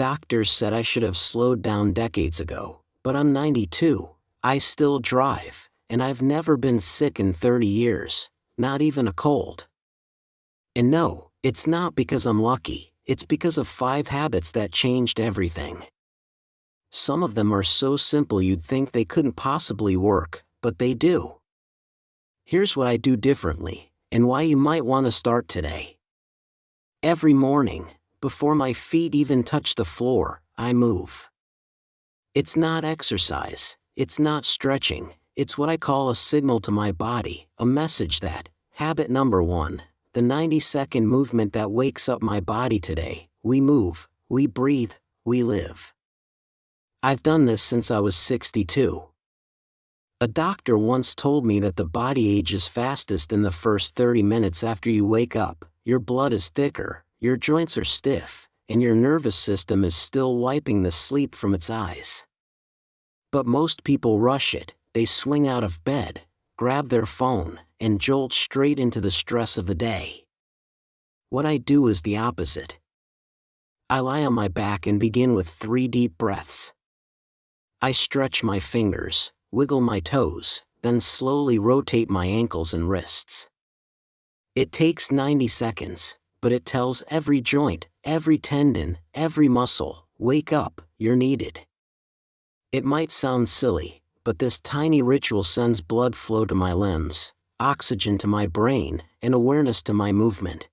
Doctors said I should have slowed down decades ago, but I'm 92, I still drive, and I've never been sick in 30 years, not even a cold. And no, it's not because I'm lucky, it's because of 5 habits that changed everything. Some of them are so simple you'd think they couldn't possibly work, but they do. Here's what I do differently, and why you might want to start today. Every morning, before my feet even touch the floor, I move. It's not exercise, it's not stretching, it's what I call a signal to my body, a message that, habit number 1, the 90-second movement that wakes up my body today, we move, we breathe, we live. I've done this since I was 62. A doctor once told me that the body ages fastest in the first 30 minutes after you wake up. Your blood is thicker, your joints are stiff, and your nervous system is still wiping the sleep from its eyes. But most people rush it, they swing out of bed, grab their phone, and jolt straight into the stress of the day. What I do is the opposite. I lie on my back and begin with 3 deep breaths. I stretch my fingers, wiggle my toes, then slowly rotate my ankles and wrists. It takes 90 seconds, but it tells every joint, every tendon, every muscle, wake up, you're needed. It might sound silly, but this tiny ritual sends blood flow to my limbs, oxygen to my brain, and awareness to my movement.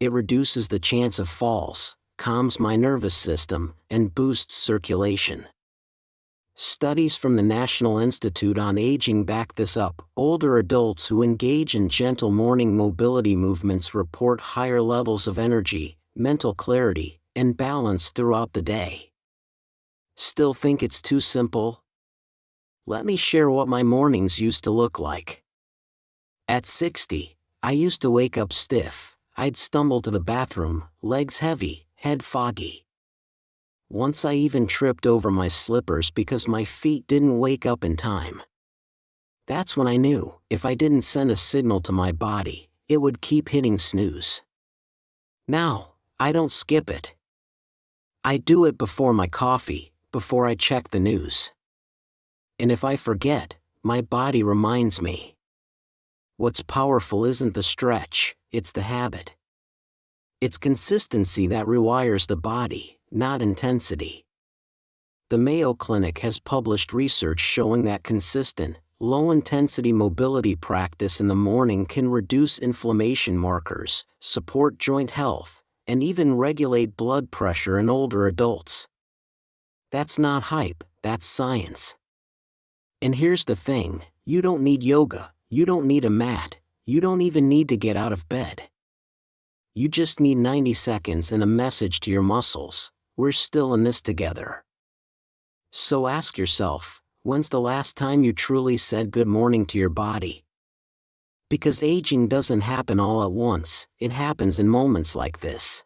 It reduces the chance of falls, calms my nervous system, and boosts circulation. Studies from the National Institute on Aging back this up. Older adults who engage in gentle morning mobility movements report higher levels of energy, mental clarity, and balance throughout the day. Still think it's too simple? Let me share what my mornings used to look like. At 60, I used to wake up stiff. I'd stumble to the bathroom, legs heavy, head foggy. Once I even tripped over my slippers because my feet didn't wake up in time. That's when I knew, if I didn't send a signal to my body, it would keep hitting snooze. Now, I don't skip it. I do it before my coffee, before I check the news. And if I forget, my body reminds me. What's powerful isn't the stretch, it's the habit. It's consistency that rewires the body, not intensity. The Mayo Clinic has published research showing that consistent, low-intensity mobility practice in the morning can reduce inflammation markers, support joint health, and even regulate blood pressure in older adults. That's not hype, that's science. And here's the thing, you don't need yoga, you don't need a mat, you don't even need to get out of bed. You just need 90 seconds and a message to your muscles. We're still in this together. So ask yourself, when's the last time you truly said good morning to your body? Because aging doesn't happen all at once, it happens in moments like this.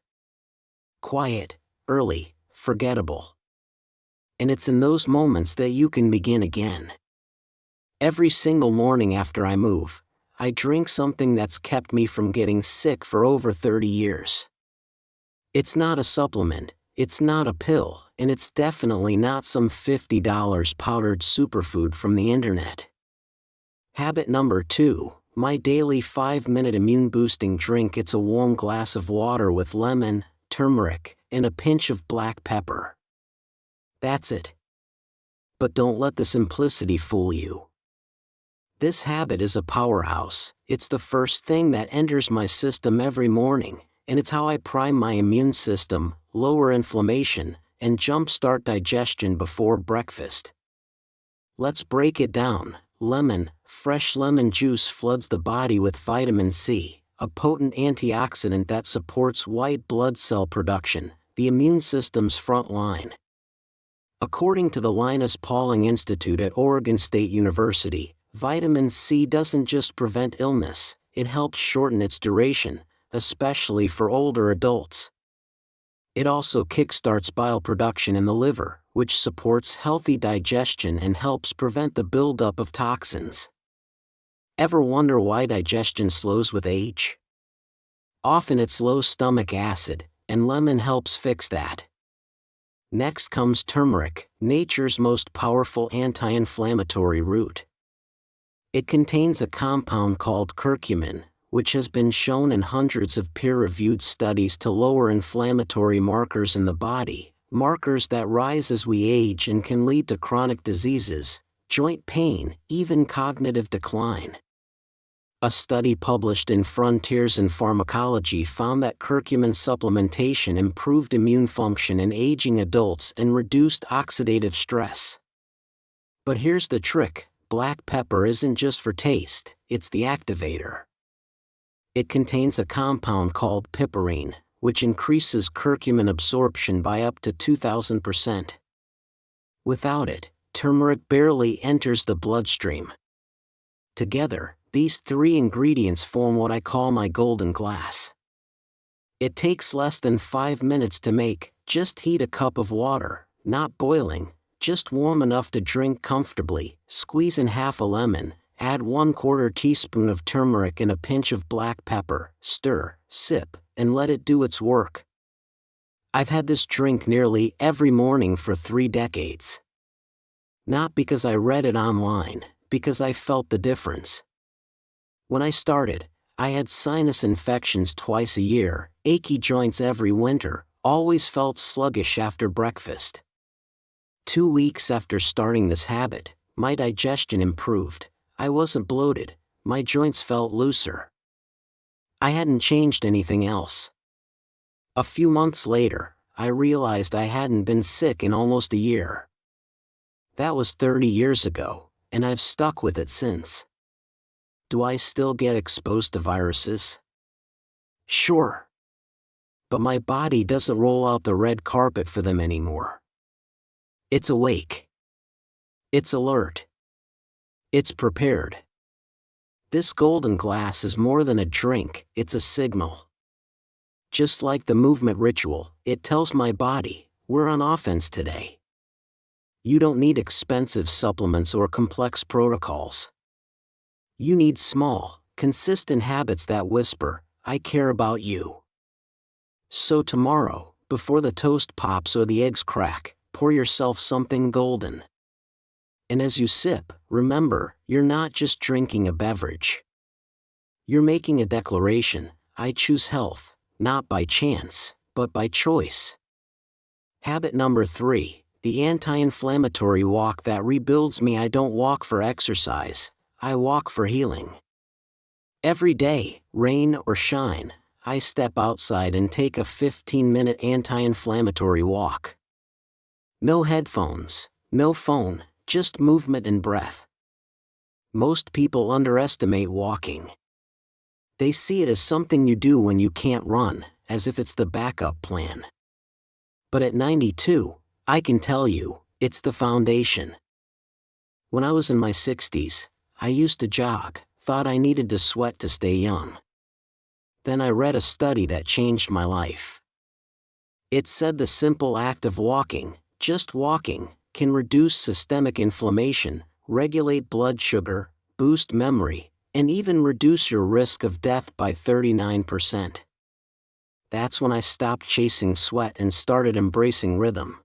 Quiet, early, forgettable. And it's in those moments that you can begin again. Every single morning after I move, I drink something that's kept me from getting sick for over 30 years. It's not a supplement. It's not a pill, and it's definitely not some $50 powdered superfood from the internet. Habit number 2, my daily 5-minute immune-boosting drink. It's a warm glass of water with lemon, turmeric, and a pinch of black pepper. That's it. But don't let the simplicity fool you. This habit is a powerhouse. It's the first thing that enters my system every morning, and it's how I prime my immune system, lower inflammation, and jumpstart digestion before breakfast. Let's break it down. Lemon, fresh lemon juice floods the body with vitamin C, a potent antioxidant that supports white blood cell production, the immune system's front line. According to the Linus Pauling Institute at Oregon State University, vitamin C doesn't just prevent illness, it helps shorten its duration, especially for older adults. It also kickstarts bile production in the liver, which supports healthy digestion and helps prevent the buildup of toxins. Ever wonder why digestion slows with age? Often it's low stomach acid, and lemon helps fix that. Next comes turmeric, nature's most powerful anti-inflammatory root. It contains a compound called curcumin, which has been shown in hundreds of peer-reviewed studies to lower inflammatory markers in the body, markers that rise as we age and can lead to chronic diseases, joint pain, even cognitive decline. A study published in Frontiers in Pharmacology found that curcumin supplementation improved immune function in aging adults and reduced oxidative stress. But here's the trick: black pepper isn't just for taste, it's the activator. It contains a compound called piperine, which increases curcumin absorption by up to 2,000%. Without it, turmeric barely enters the bloodstream. Together, these three ingredients form what I call my golden glass. It takes less than 5 minutes to make. Just heat a cup of water, not boiling, just warm enough to drink comfortably, squeeze in half a lemon, add 1/4 teaspoon of turmeric and a pinch of black pepper, stir, sip, and let it do its work. I've had this drink nearly every morning for 3 decades. Not because I read it online, because I felt the difference. When I started, I had sinus infections twice a year, achy joints every winter, always felt sluggish after breakfast. 2 weeks after starting this habit, my digestion improved. I wasn't bloated, my joints felt looser. I hadn't changed anything else. A few months later, I realized I hadn't been sick in almost a year. That was 30 years ago, and I've stuck with it since. Do I still get exposed to viruses? Sure. But my body doesn't roll out the red carpet for them anymore. It's awake. It's alert. It's prepared. This golden glass is more than a drink, it's a signal. Just like the movement ritual, it tells my body, we're on offense today. You don't need expensive supplements or complex protocols. You need small, consistent habits that whisper, I care about you. So tomorrow, before the toast pops or the eggs crack, pour yourself something golden. And as you sip, remember, you're not just drinking a beverage. You're making a declaration: I choose health, not by chance, but by choice. Habit number 3, the anti-inflammatory walk that rebuilds me. I don't walk for exercise, I walk for healing. Every day, rain or shine, I step outside and take a 15-minute anti-inflammatory walk. No headphones, no phone, just movement and breath. Most people underestimate walking. They see it as something you do when you can't run, as if it's the backup plan. But at 92, I can tell you, it's the foundation. When I was in my 60s, I used to jog, thought I needed to sweat to stay young. Then I read a study that changed my life. It said the simple act of walking, just walking, can reduce systemic inflammation, regulate blood sugar, boost memory, and even reduce your risk of death by 39%. That's when I stopped chasing sweat and started embracing rhythm.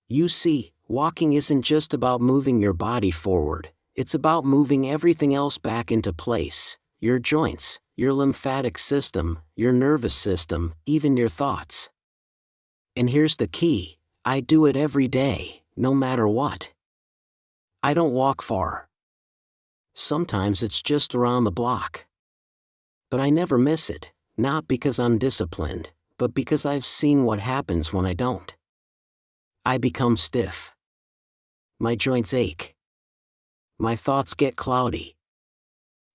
You see, walking isn't just about moving your body forward, it's about moving everything else back into place: your joints, your lymphatic system, your nervous system, even your thoughts. And here's the key: I do it every day, no matter what. I don't walk far. Sometimes it's just around the block. But I never miss it, not because I'm disciplined, but because I've seen what happens when I don't. I become stiff. My joints ache. My thoughts get cloudy.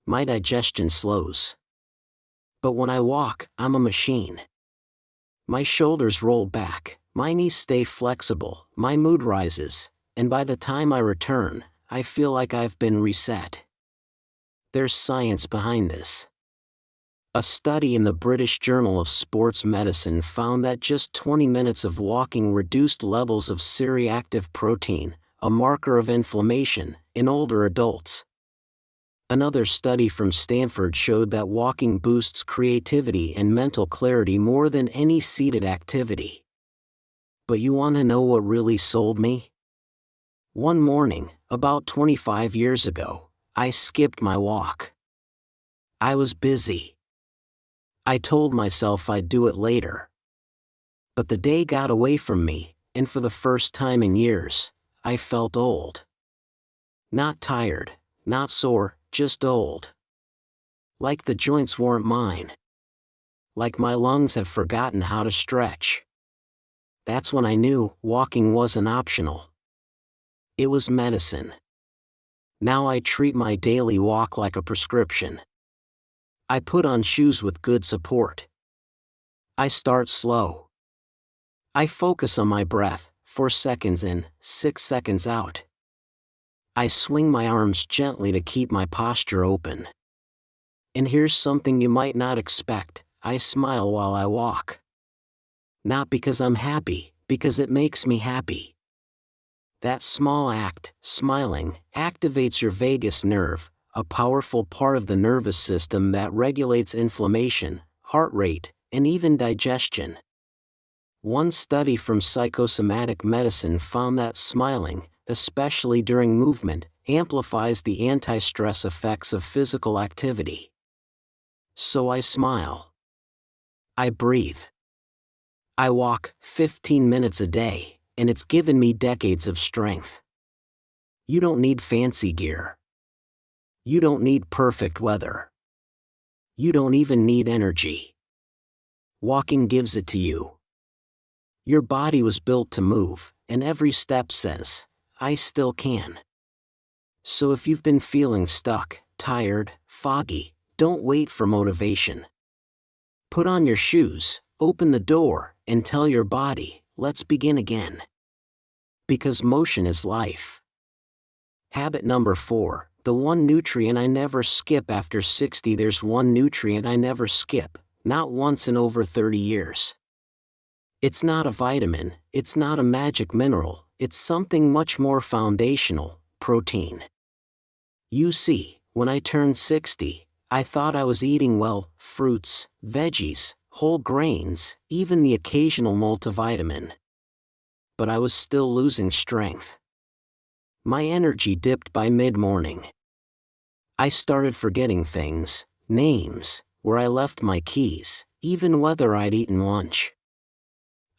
My digestion slows. But when I walk, I'm a machine. My shoulders roll back, my knees stay flexible, my mood rises, and by the time I return, I feel like I've been reset. There's science behind this. A study in the British Journal of Sports Medicine found that just 20 minutes of walking reduced levels of C-reactive protein, a marker of inflammation, in older adults. Another study from Stanford showed that walking boosts creativity and mental clarity more than any seated activity. But you want to know what really sold me? One morning, about 25 years ago, I skipped my walk. I was busy. I told myself I'd do it later. But the day got away from me, and for the first time in years, I felt old. Not tired, not sore, just old. Like the joints weren't mine. Like my lungs had forgotten how to stretch. That's when I knew walking wasn't optional. It was medicine. Now I treat my daily walk like a prescription. I put on shoes with good support. I start slow. I focus on my breath, 4 seconds in, 6 seconds out. I swing my arms gently to keep my posture open. And here's something you might not expect: I smile while I walk. Not because I'm happy, because it makes me happy. That small act, smiling, activates your vagus nerve, a powerful part of the nervous system that regulates inflammation, heart rate, and even digestion. One study from psychosomatic medicine found that smiling, especially during movement, amplifies the anti-stress effects of physical activity. So I smile. I breathe. I walk 15 minutes a day, and it's given me decades of strength. You don't need fancy gear. You don't need perfect weather. You don't even need energy. Walking gives it to you. Your body was built to move, and every step says, I still can. So if you've been feeling stuck, tired, foggy, don't wait for motivation. Put on your shoes, open the door, and tell your body, let's begin again. Because motion is life. Habit number 4, the one nutrient I never skip after 60. There's one nutrient I never skip, not once in over 30 years. It's not a vitamin, it's not a magic mineral, it's something much more foundational: protein. You see, when I turned 60, I thought I was eating well: fruits, veggies, whole grains, even the occasional multivitamin. But I was still losing strength. My energy dipped by mid-morning. I started forgetting things, names, where I left my keys, even whether I'd eaten lunch.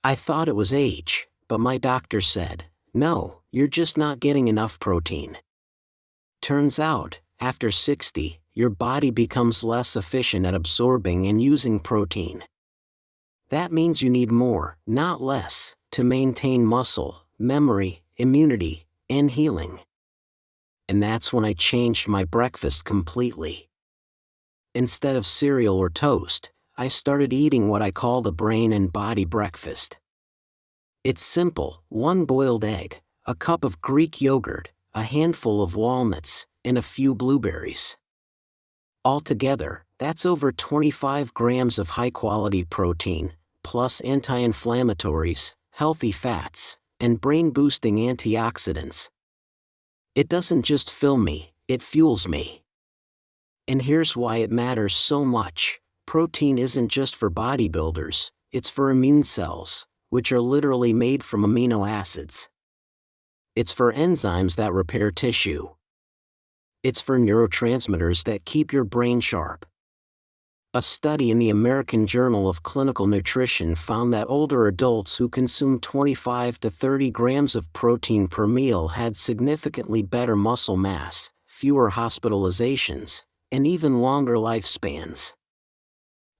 I thought it was age, but my doctor said, no, you're just not getting enough protein. Turns out, after 60, your body becomes less efficient at absorbing and using protein. That means you need more, not less, to maintain muscle, memory, immunity, and healing. And that's when I changed my breakfast completely. Instead of cereal or toast, I started eating what I call the brain and body breakfast. It's simple: 1 boiled egg, a cup of Greek yogurt, a handful of walnuts, and a few blueberries. Altogether, that's over 25 grams of high-quality protein, plus anti-inflammatories, healthy fats, and brain-boosting antioxidants. It doesn't just fill me, it fuels me. And here's why it matters so much: protein isn't just for bodybuilders, it's for immune cells, which are literally made from amino acids. It's for enzymes that repair tissue. It's for neurotransmitters that keep your brain sharp. A study in the American Journal of Clinical Nutrition found that older adults who consumed 25 to 30 grams of protein per meal had significantly better muscle mass, fewer hospitalizations, and even longer lifespans.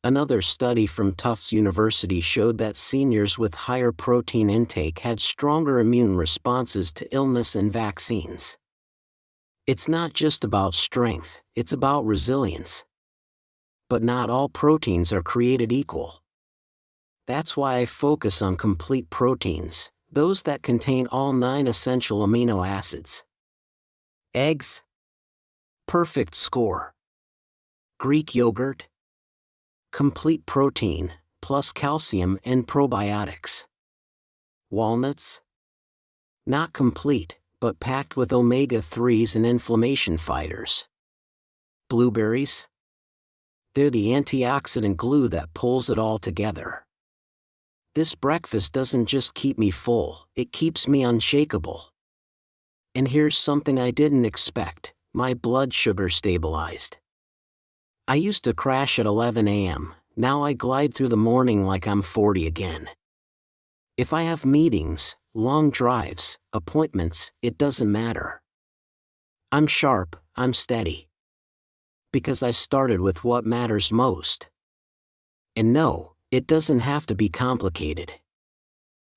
Another study from Tufts University showed that seniors with higher protein intake had stronger immune responses to illness and vaccines. It's not just about strength, it's about resilience. But not all proteins are created equal. That's why I focus on complete proteins, those that contain all 9 essential amino acids. Eggs? Perfect score. Greek yogurt? Complete protein, plus calcium and probiotics. Walnuts? Not complete, but packed with omega-3s and inflammation fighters. Blueberries? They're the antioxidant glue that pulls it all together. This breakfast doesn't just keep me full, it keeps me unshakable. And here's something I didn't expect: my blood sugar stabilized. I used to crash at 11 a.m., now I glide through the morning like I'm 40 again. If I have meetings, long drives, appointments, it doesn't matter. I'm sharp, I'm steady. Because I started with what matters most. And no, it doesn't have to be complicated.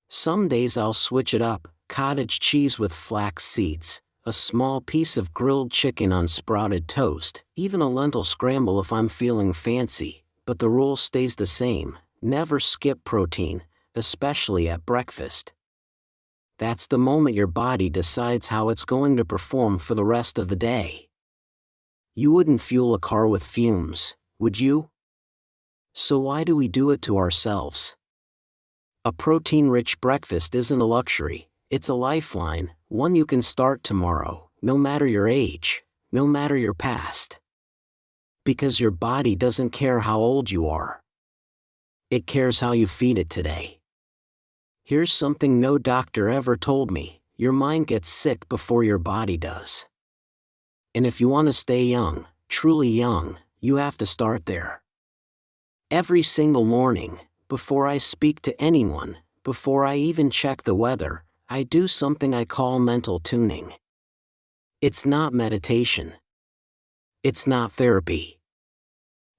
Some days I'll switch it up: cottage cheese with flax seeds, a small piece of grilled chicken on sprouted toast, even a lentil scramble if I'm feeling fancy, but the rule stays the same: never skip protein, especially at breakfast. That's the moment your body decides how it's going to perform for the rest of the day. You wouldn't fuel a car with fumes, would you? So why do we do it to ourselves? A protein-rich breakfast isn't a luxury, it's a lifeline, one you can start tomorrow, no matter your age, no matter your past. Because your body doesn't care how old you are. It cares how you feed it today. Here's something no doctor ever told me: your mind gets sick before your body does. And if you want to stay young, truly young, you have to start there. Every single morning, before I speak to anyone, before I even check the weather, I do something I call mental tuning. It's not meditation. It's not therapy.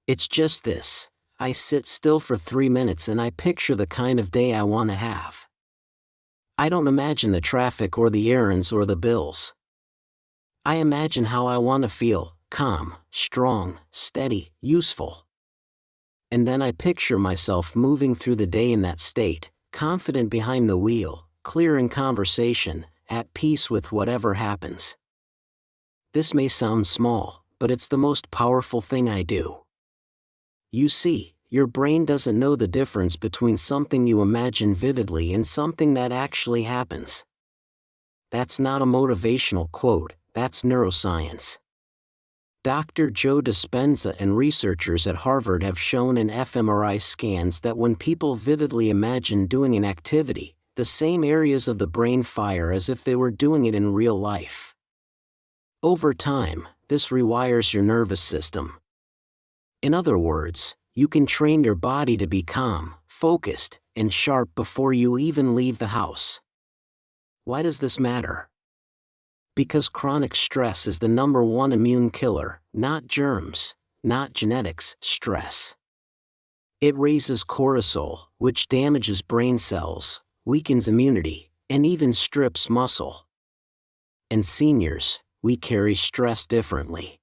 It's just this: I sit still for 3 minutes and I picture the kind of day I want to have. I don't imagine the traffic or the errands or the bills. I imagine how I want to feel: calm, strong, steady, useful. And then I picture myself moving through the day in that state, confident behind the wheel, clear in conversation, at peace with whatever happens. This may sound small, but it's the most powerful thing I do. You see, your brain doesn't know the difference between something you imagine vividly and something that actually happens. That's not a motivational quote, that's neuroscience. Dr. Joe Dispenza and researchers at Harvard have shown in fMRI scans that when people vividly imagine doing an activity, the same areas of the brain fire as if they were doing it in real life. Over time, this rewires your nervous system. In other words, you can train your body to be calm, focused, and sharp before you even leave the house. Why does this matter? Because chronic stress is the #1 immune killer, not germs, not genetics, stress. It raises cortisol, which damages brain cells, weakens immunity, and even strips muscle. And seniors, we carry stress differently.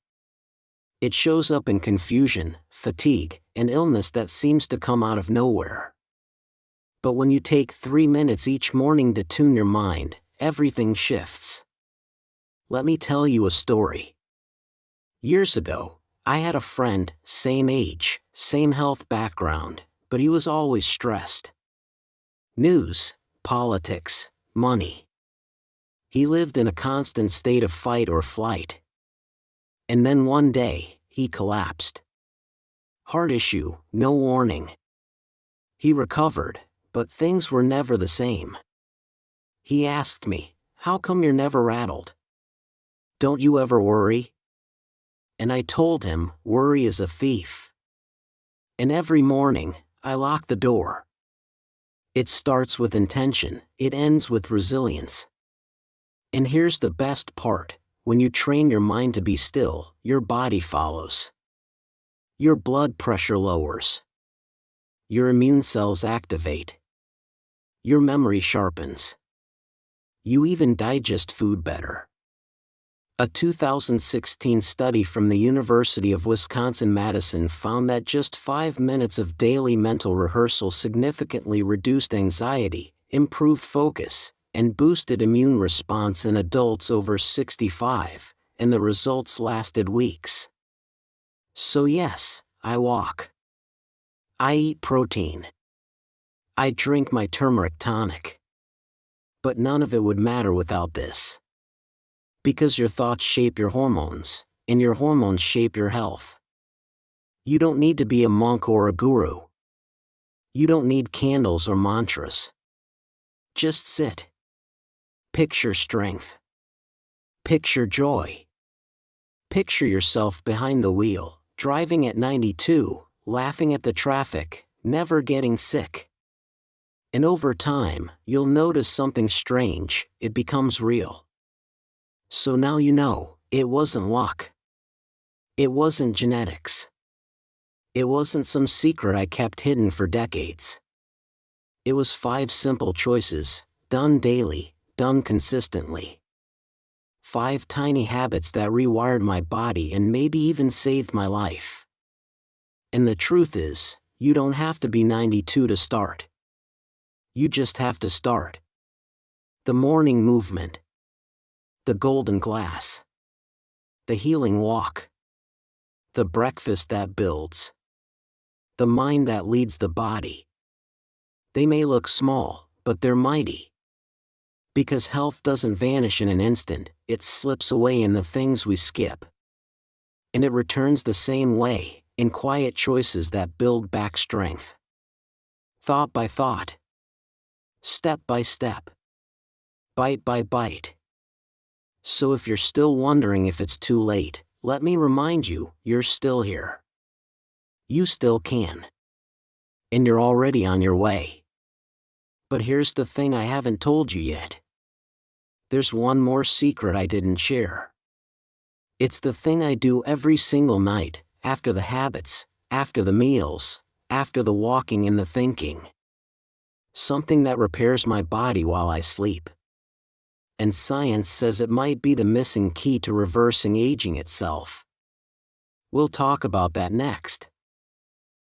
It shows up in confusion, fatigue, and illness that seems to come out of nowhere. But when you take 3 minutes each morning to tune your mind, everything shifts. Let me tell you a story. Years ago, I had a friend, same age, same health background, but he was always stressed. News, politics, money. He lived in a constant state of fight or flight. And then one day, he collapsed. Heart issue, no warning. He recovered, but things were never the same. He asked me, "How come you're never rattled? Don't you ever worry?" And I told him, worry is a thief. And every morning, I lock the door. It starts with intention, it ends with resilience. And here's the best part: when you train your mind to be still, your body follows. Your blood pressure lowers. Your immune cells activate. Your memory sharpens. You even digest food better. A 2016 study from the University of Wisconsin-Madison found that just 5 minutes of daily mental rehearsal significantly reduced anxiety, improved focus, and boosted immune response in adults over 65, and the results lasted weeks. So yes, I walk. I eat protein. I drink my turmeric tonic. But none of it would matter without this. Because your thoughts shape your hormones, and your hormones shape your health. You don't need to be a monk or a guru. You don't need candles or mantras. Just sit. Picture strength. Picture joy. Picture yourself behind the wheel, driving at 92, laughing at the traffic, never getting sick. And over time, you'll notice something strange, it becomes real. So now you know, it wasn't luck. It wasn't genetics. It wasn't some secret I kept hidden for decades. It was 5 simple choices, done daily, done consistently. 5 tiny habits that rewired my body and maybe even saved my life. And the truth is, you don't have to be 92 to start. You just have to start. The morning movement. The golden glass. The healing walk. The breakfast that builds. The mind that leads the body. They may look small, but they're mighty. Because health doesn't vanish in an instant, it slips away in the things we skip. And it returns the same way, in quiet choices that build back strength. Thought by thought. Step by step. Bite by bite. So if you're still wondering if it's too late, let me remind you, you're still here. You still can. And you're already on your way. But here's the thing I haven't told you yet. There's one more secret I didn't share. It's the thing I do every single night, after the habits, after the meals, after the walking and the thinking. Something that repairs my body while I sleep. And science says it might be the missing key to reversing aging itself. We'll talk about that next.